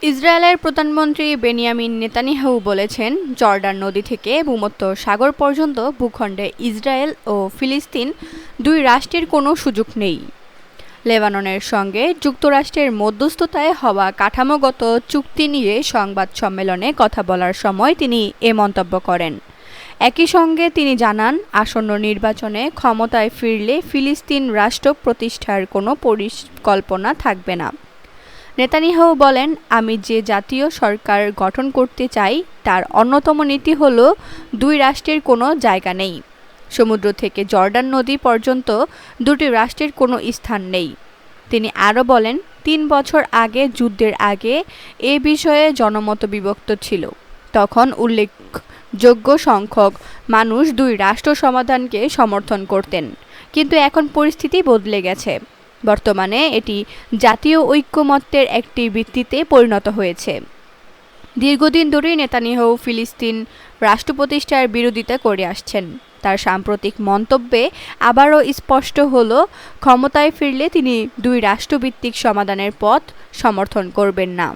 ইসরায়েলের প্রধানমন্ত্রী Benjamin Netanyahu বলেছেন, জর্ডান নদী থেকে ভূমধ্য সাগর পর্যন্ত ভূখণ্ডে ইসরায়েল ও ফিলিস্তিন দুই রাষ্ট্রের কোনো সুযোগ নেই। লেবাননের সঙ্গে যুক্তরাষ্ট্রের মধ্যস্থতায় হওয়া কাঠামোগত চুক্তি নিয়ে সংবাদ সম্মেলনে কথা বলার সময় তিনি এ মন্তব্য করেন। একই সঙ্গে তিনি জানান, আসন্ন নির্বাচনে ক্ষমতায় ফিরলে ফিলিস্তিন রাষ্ট্র প্রতিষ্ঠার কোনো পরিকল্পনা থাকবে না। নেতানিয়াহু বলেন, আমি যে জাতীয় সরকার গঠন করতে চাই তার অন্যতম নীতি হলো দুই রাষ্ট্রের কোনো জায়গা নেই। সমুদ্র থেকে জর্ডান নদী পর্যন্ত দুটি রাষ্ট্রের কোনো স্থান নেই। তিনি আরও বলেন, ৩ বছর আগে যুদ্ধের আগে এ বিষয়ে জনমত বিভক্ত ছিল। তখন উল্লেখযোগ্য সংখ্যক মানুষ দুই রাষ্ট্র সমাধানকে সমর্থন করতেন, কিন্তু এখন পরিস্থিতি বদলে গেছে। বর্তমানে এটি জাতীয় ঐক্যমত্যের একটি ভিত্তিতে পরিণত হয়েছে। দীর্ঘদিন ধরেই নেতানিয়াহু ফিলিস্তিন রাষ্ট্র প্রতিষ্ঠার বিরোধিতা করে আসছেন। তার সাম্প্রতিক মন্তব্যে আবারও স্পষ্ট হলো, ক্ষমতায় ফিরলে তিনি দুই রাষ্ট্রভিত্তিক সমাধানের পথ সমর্থন করবেন না।